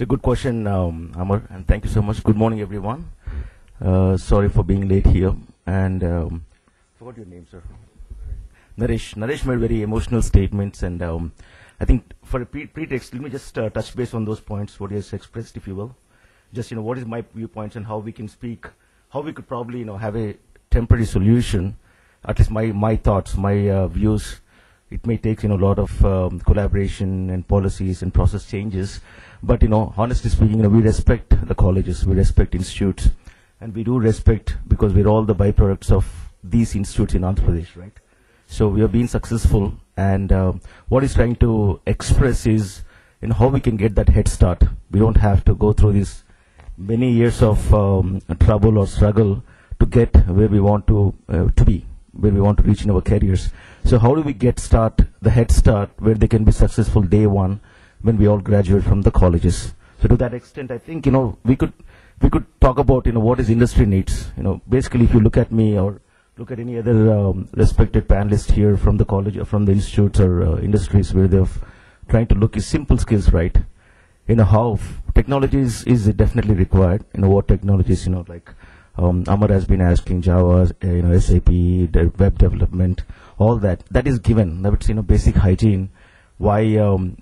It's a good question, Amar, and thank you so much. Good morning, everyone. Sorry for being late here. And forgot your name, sir. Naresh. Naresh made very emotional statements, and I think for a pretext, let me just touch base on those points, what he has expressed, if you will. Just, what is my viewpoints and how we can speak, how we could probably, have a temporary solution, at least my thoughts, my views. It may take, a lot of collaboration and policies and process changes. But, honestly speaking, we respect the colleges, we respect institutes, and we do respect because we're all the byproducts of these institutes in Andhra Pradesh, right? So we have been successful, and what he's trying to express is, how we can get that head start. We don't have to go through these many years of trouble or struggle to get where we want to be, where we want to reach in our careers. So how do we get the head start, where they can be successful day one when we all graduate from the colleges? So to that extent, I think, we could talk about, what is industry needs. Basically, if you look at me or look at any other respected panelist here from the college or from the institutes or industries where they're trying to look at simple skills, right? How technology is definitely required. What technologies, like Amar has been asking, Java, SAP, web development, all that. That is given. That's, basic hygiene. Why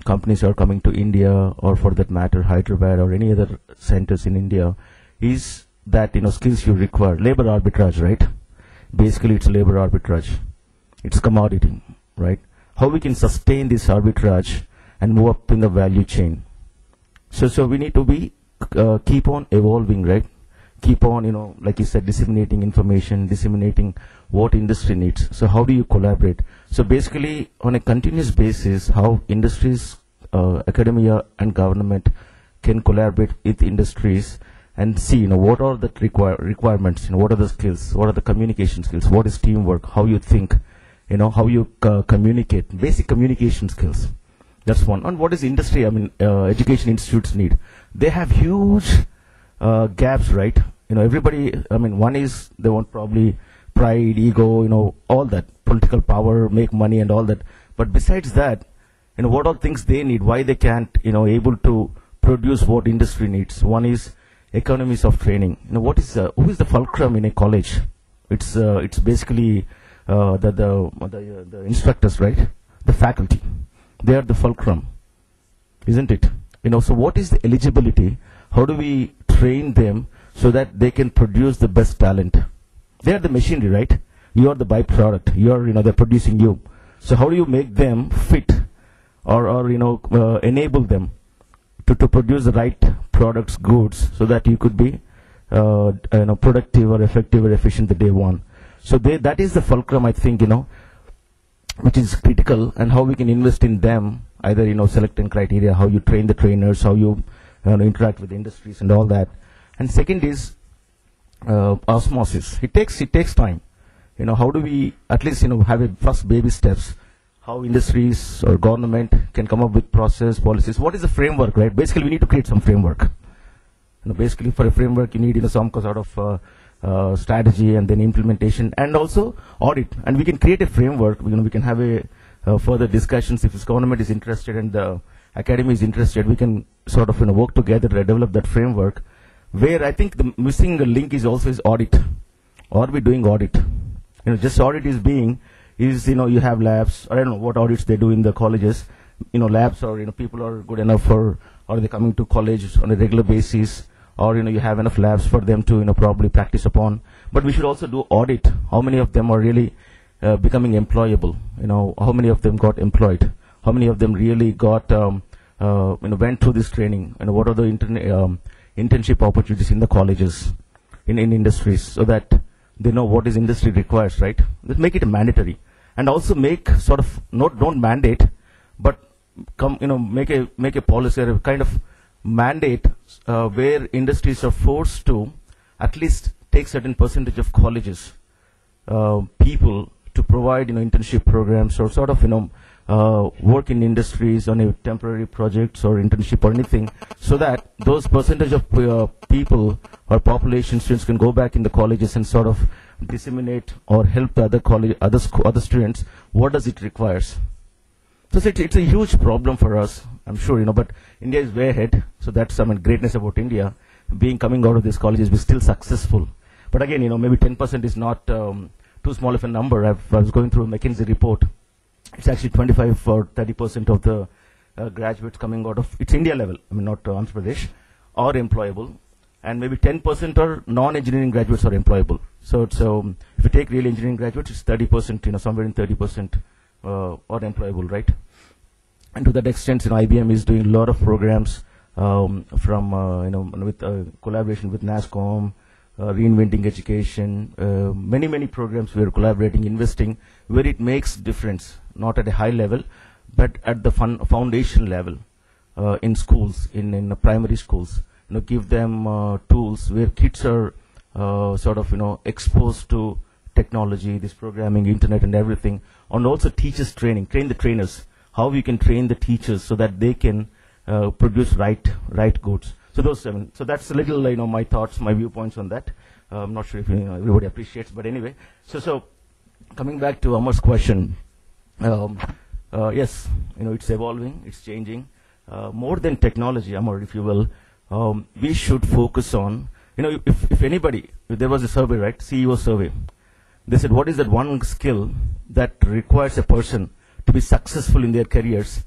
companies are coming to India, or for that matter, Hyderabad or any other centers in India, is that, skills you require. Labor arbitrage, right? Basically, it's labor arbitrage. It's commodity, right? How we can sustain this arbitrage and move up in the value chain. So we need to be, keep on evolving, right? Keep on, like you said, disseminating information, disseminating what industry needs. So how do you collaborate? So basically, on a continuous basis, how industries, academia and government can collaborate with industries and see, what are the requirements, what are the skills, what are the communication skills, what is teamwork, how you think, how you communicate, basic communication skills. That's one. And what is industry, education institutes need? They have huge gaps, right? Everybody, one is they want probably pride, ego, all that, political power, make money and all that. But besides that, what all things they need, why they can't, able to produce what industry needs. One is economies of training. Who is the fulcrum in a college? It's basically the instructors, right? The faculty. They are the fulcrum, isn't it? So what is the eligibility? How do we train them so that they can produce the best talent? They are the machinery, right? You are the byproduct. They're producing you. So how do you make them fit, or enable them to produce the right products, goods, so that you could be, productive or effective or efficient the day one? So that is the fulcrum, I think, which is critical, and how we can invest in them, either, selecting criteria, how you train the trainers, how you, interact with industries and all that. And second is osmosis. It takes time. How do we at least, have a first baby steps, how industries or government can come up with process, policies. What is the framework, right? Basically, we need to create some framework. Basically, for a framework, you need, some sort of strategy, and then implementation, and also audit. And we can create a framework. We can have a further discussions. If this government is interested and the academy is interested, we can sort of, work together to develop that framework. Where I think the missing link is also is audit. Are we doing audit? Just audit is you have labs. I don't know what audits they do in the colleges. Labs, or people are good enough for, or they coming to college on a regular basis, or you have enough labs for them to probably practice upon. But we should also do audit. How many of them are really becoming employable? How many of them got employed? How many of them really got went through this training? And what are the internship opportunities in the colleges, in industries, so that they know what is industry requires, right? Let's make it mandatory, and also make sort of don't mandate, but make a policy or a kind of mandate where industries are forced to at least take certain percentage of colleges people to provide internship programs, or sort of work in industries on a temporary projects or internship or anything, so that those percentage of people or population students can go back in the colleges and sort of disseminate or help the other students. What does it requires? So it's a huge problem for us, I'm sure, but India is way ahead. So that's, greatness about India. Coming out of these colleges, we're still successful. But again, maybe 10% is not too small of a number. I was going through a McKinsey report. It's actually 25 or 30% of the graduates coming out of, it's India level, not Andhra Pradesh, are employable. And maybe 10% are non-engineering graduates are employable. So it's, if you take real engineering graduates, it's 30%, somewhere in 30% are employable, right? And to that extent, IBM is doing a lot of programs with collaboration with NASCOM, reinventing education, many programs we are collaborating, investing, where it makes difference, not at a high level, but at the foundation level, in schools, in primary schools. Give them tools where kids are exposed to technology, this programming, internet, and everything, and also teachers training, train the trainers, how we can train the teachers so that they can produce right goods. So those seven. So that's a little, my thoughts, my viewpoints on that. I'm not sure if everybody appreciates, but anyway. So coming back to Amar's question, yes, it's evolving, it's changing. More than technology, Amar, if you will, we should focus on, if anybody, if there was a survey, right, CEO survey, they said, what is that one skill that requires a person to be successful in their careers?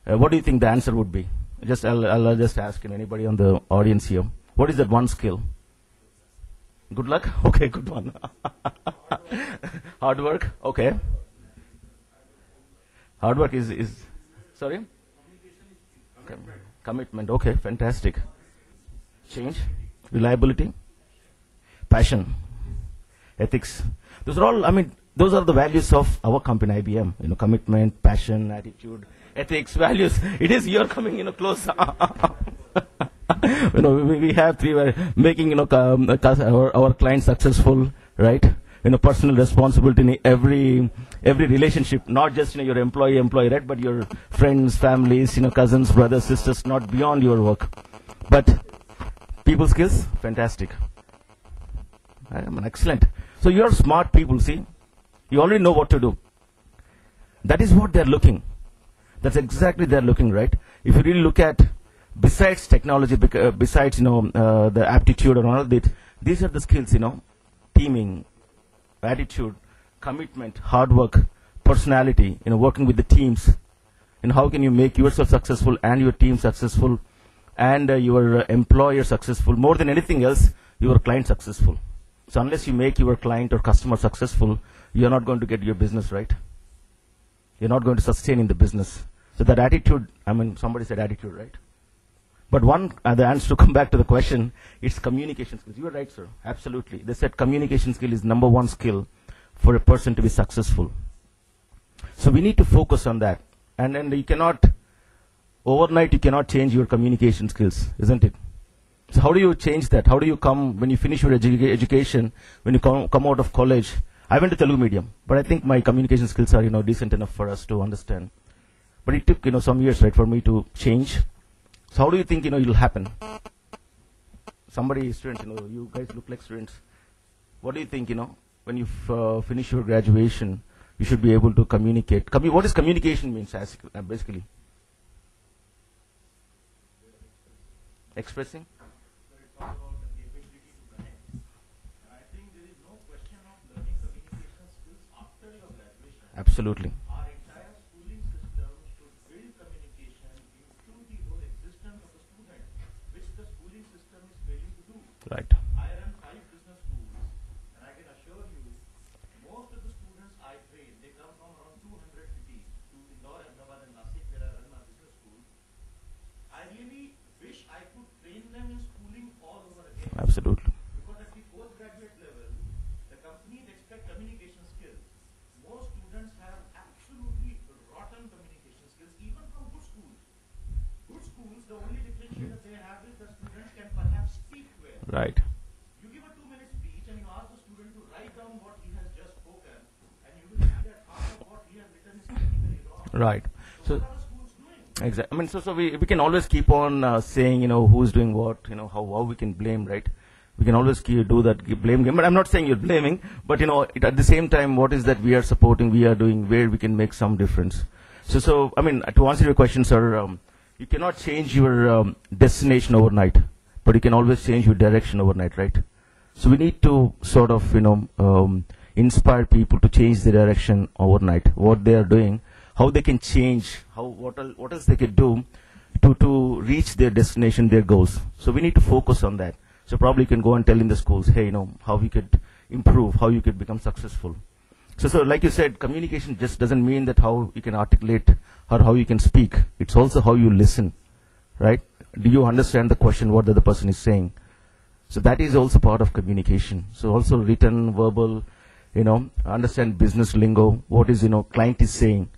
What do you think the answer would be? I'll just ask anybody on the audience here. What is that one skill? Good luck? Okay, good one. Hard work? Okay. Hard work is sorry? Commitment. Okay, fantastic. Change, reliability, passion, ethics. Those are all, those are the values of our company, IBM. Commitment, passion, attitude, ethics, values. It is you're coming, close. We have three. We're making, our clients successful, right? Personal responsibility in every relationship, not just your employee, right? But your friends, families, cousins, brothers, sisters, not beyond your work. But people skills, fantastic. Excellent. So you're smart people, see? You already know what to do. That is what they're looking. That's exactly they're looking, right? If you really look at, besides technology, besides, the aptitude and all that, these are the skills, teaming, attitude, commitment, hard work, personality, working with the teams. How can you make yourself successful and your team successful and your employer successful? More than anything else, your client successful. So unless you make your client or customer successful, you're not going to get your business right. You're not going to sustain in the business. So that attitude, somebody said attitude, right? But the answer to come back to the question, it's communication skills. You are right, sir. Absolutely. They said communication skill is number one skill for a person to be successful. So we need to focus on that. And then overnight you cannot change your communication skills, isn't it? So how do you change that? How do you when you finish your education, when you come out of college? I went to Telugu medium, but I think my communication skills are, decent enough for us to understand. But it took, some years, right, for me to change. So how do you think, it'll happen? Students, you guys look like students. What do you think, when you finish your graduation, you should be able to communicate? What does communication mean, basically? Expressing? Absolutely. Our entire schooling system should build communication into the whole existence of the student, which the schooling system is failing to do. Right. I run 5 business schools, and I can assure you, most of the students I train, they come from around 200 cities, to Indore, Ahmedabad, and Nashik, where I run my business school. I really wish I could train them in schooling all over again. Absolutely. Because at the postgraduate level, the companies expect communication skills. Most students have absolutely rotten communication skills, even from good schools. Good schools, the only differentiator they have is the students can perhaps speak well. Right. You give a 2-minute speech and you ask the student to write down what he has just spoken, and you will see that half of what he has written is technically wrong. Right. So what are the schools doing? Exactly. So we can always keep on saying, who's doing what, how we can blame, right? We can always do that blame game. But I'm not saying you're blaming, but at the same time, what is that we are supporting, we are doing, where we can make some difference. So I mean, to answer your question, sir, you cannot change your destination overnight, but you can always change your direction overnight, right? So we need to sort of, inspire people to change their direction overnight. What they are doing, how they can change, what else they could do to reach their destination, their goals. So we need to focus on that. So probably you can go and tell in the schools, hey, how we could improve, how you could become successful. So like you said, communication just doesn't mean that how you can articulate or how you can speak. It's also how you listen, right? Do you understand the question, what the other person is saying? So that is also part of communication. So also written, verbal, understand business lingo, what is, client is saying.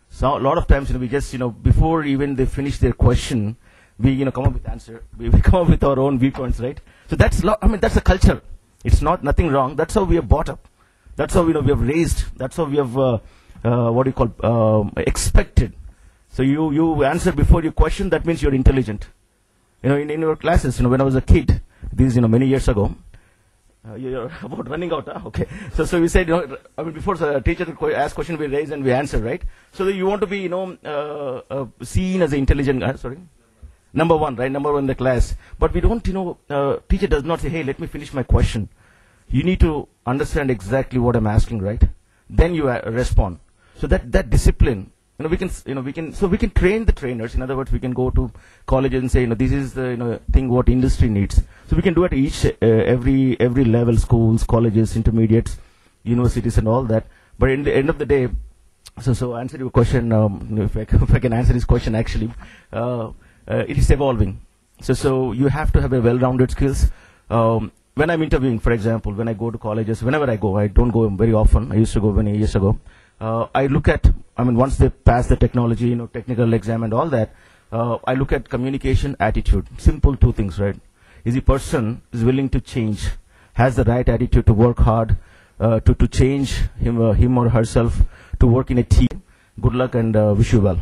So a lot of times, we just, before even they finish their question, we, come up with answer. We come up with our own viewpoints, right? So that's, that's a culture. It's nothing wrong. That's how we are brought up. That's how, we have raised. That's how we have, expected. So you answer before you question, that means you're intelligent. In your classes, when I was a kid, this is, many years ago, you're about running out, huh? Okay. So we said, before the teacher ask question, we raise and we answer, right? So you want to be, seen as an intelligent guy, number one, right? Number one in the class. But we don't, teacher does not say, hey, let me finish my question. You need to understand exactly what I'm asking, right? Then you respond. So that discipline, we can train the trainers. In other words, we can go to colleges and say, this is the, thing what industry needs. So we can do it at every level, schools, colleges, intermediates, universities and all that. But in the end of the day, so answer your question, if I can answer this question actually, it is evolving. So you have to have a well-rounded skills. When I'm interviewing, for example, when I go to colleges, whenever I go, I don't go very often. I used to go many years ago. I look at, once they pass the technology, technical exam and all that, I look at communication, attitude. Simple two things, right? Is the person is willing to change, has the right attitude to work hard, to change him or herself, to work in a team. Good luck and wish you well.